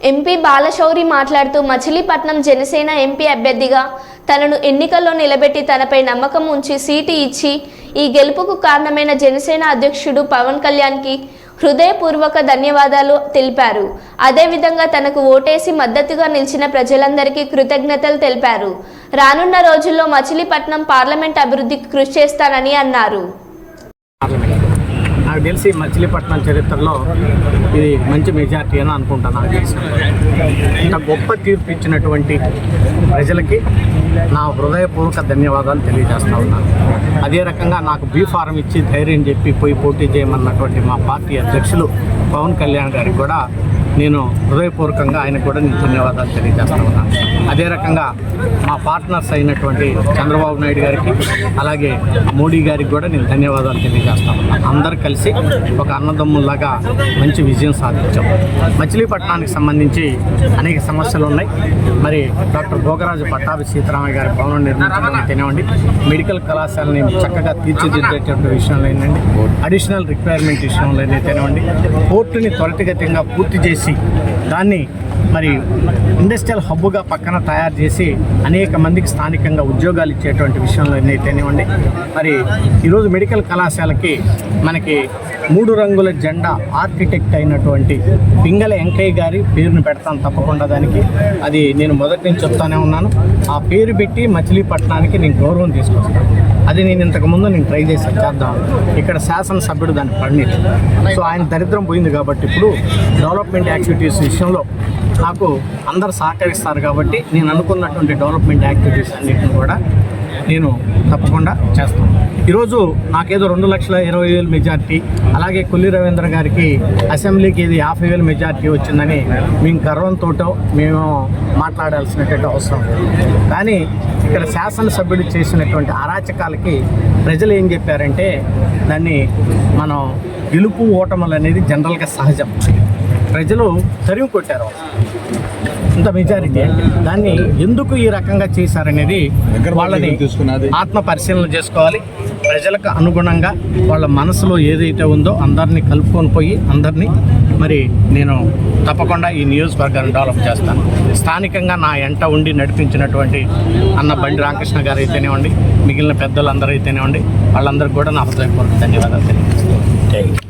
MP Balashowry మాట్లాడుతూ Machilipatnam Janasena MP అభ్యర్థిగా తనను ఎన్నికల్లో నిలబెట్టి తనపై నమ్మకం ఉంచి సీటు ఇచ్చి ఈ గెలుపుకు కారణమైన జనసేన అధ్యక్షుడు పవన్ కళ్యాణ్కి హృదయపూర్వక ధన్యవాదాలు తెలిపారు. అదేవిధంగా తనకు ఓటేసి మద్దతుగా నిలిచిన ప్రజలందరికీ కృతజ్ఞతలు తెలిపారు. రానున్న రోజుల్లో మచిలీపట్నం పార్లమెంట్ అభివృద్ధికి కృషి చేస్తానని అన్నారు. నాకు తెలిసి మచిలీపట్నం చరిత్రలో ఇది మంచి మెజార్టీ అని అనుకుంటాను. నాకు తెలిసి ఇంత గొప్ప తీర్పు ఇచ్చినటువంటి ప్రజలకి నా హృదయపూర్వక ధన్యవాదాలు తెలియజేస్తా ఉన్నాను. అదే రకంగా నాకు బీ ఫారం ఇచ్చి ధైర్యం చెప్పి పోయి పోటీ చేయమన్నటువంటి మా పార్టీ అధ్యక్షులు పవన్ కళ్యాణ్ గారికి కూడా నేను హృదయపూర్వకంగా ఆయనకు కూడా నేను ధన్యవాదాలు తెలియజేస్తా ఉన్నాను. అదే రకంగా మా పార్ట్నర్స్ అయినటువంటి చంద్రబాబు నాయుడు గారికి అలాగే మోడీ గారికి కూడా నేను ధన్యవాదాలు తెలియజేస్తా ఉన్నాను. అందరు కలిసి ఒక అన్నదమ్ముల్లాగా మంచి విజయం సాధించాం. మచిలీపట్నానికి సంబంధించి అనేక సమస్యలు ఉన్నాయి. మరి డాక్టర్ భోగరాజు పట్టాభి సీతారామయ్య గారి భవనం నిర్మించడం తినవండి, మెడికల్ కళాశాలని చక్కగా తీర్చిదిద్దేటువంటి విషయంలో ఏంటండి, అడిషనల్ రిక్వైర్మెంట్ విషయంలో తినవండి, పోర్టుని త్వరితగతంగా పూర్తి చేసి దాన్ని మరి ఇండస్ట్రియల్ హబ్గా పక్కన తయారు చేసి అనేక మందికి స్థానికంగా ఉద్యోగాలు ఇచ్చేటువంటి విషయంలో అయితేనివ్వండి. మరి ఈరోజు మెడికల్ కళాశాలకి మనకి 3 రంగుల జెండా ఆర్కిటెక్ట్ అయినటువంటి పింగళ వెంకయ్య గారి పేరును పెడతాను తప్పకుండా. దానికి అది నేను మొదటి నుంచి చెప్తానే ఉన్నాను. ఆ పేరు పెట్టి మచిలీపట్నానికి నేను గౌరవం తీసుకొస్తాను. అది నేను ఇంతకుముందు ట్రై చేశాను చేద్దాం. ఇక్కడ శాసనసభ్యుడు దాన్ని పడినది. సో ఆయన దరిద్రం పోయింది కాబట్టి ఇప్పుడు డెవలప్మెంట్ యాక్టివిటీస్ విషయంలో నాకు అందరు సహకరిస్తారు కాబట్టి నేను అనుకున్నటువంటి డెవలప్మెంట్ యాక్టివిటీస్ అన్నింటిని కూడా నేను తప్పకుండా చేస్తాను. ఈరోజు నాకేదో 2,20,000 మెజార్టీ, అలాగే కొల్లి రవీంద్ర గారికి అసెంబ్లీకి ఇది 50,000 మెజార్టీ వచ్చిందని మేము గర్వంతో మేము మాట్లాడాల్సినటువంటి అవసరం లేదు. కానీ ఇక్కడ శాసనసభ్యుడు చేసినటువంటి అరాచకాలకి ప్రజలు ఏం చెప్పారంటే దాన్ని మనం గెలుపు ఓటములు అనేది జనరల్గా సహజం. ప్రజలు తరిమి కొట్టారు ఇంత మెజారిటీ. దాన్ని ఎందుకు ఈ రకంగా చేశారనేది వాళ్ళని ఆత్మ పరిశీలన చేసుకోవాలి. ప్రజలకు అనుగుణంగా వాళ్ళ మనసులో ఏదైతే ఉందో అందరినీ కలుపుకొని పోయి అందరినీ మరి నేను తప్పకుండా ఈ నియోజకవర్గాన్ని డెవలప్ చేస్తాను. స్థానికంగా నా ఎంట ఉండి నడిపించినటువంటి అన్న బండి రామకృష్ణ గారు అయితేనేవ్వండి, మిగిలిన పెద్దలందరూ అయితేనేవ్వండి, వాళ్ళందరికీ కూడా నా హృదయపూర్వక ధన్యవాదాలు తెలియజేస్తాను.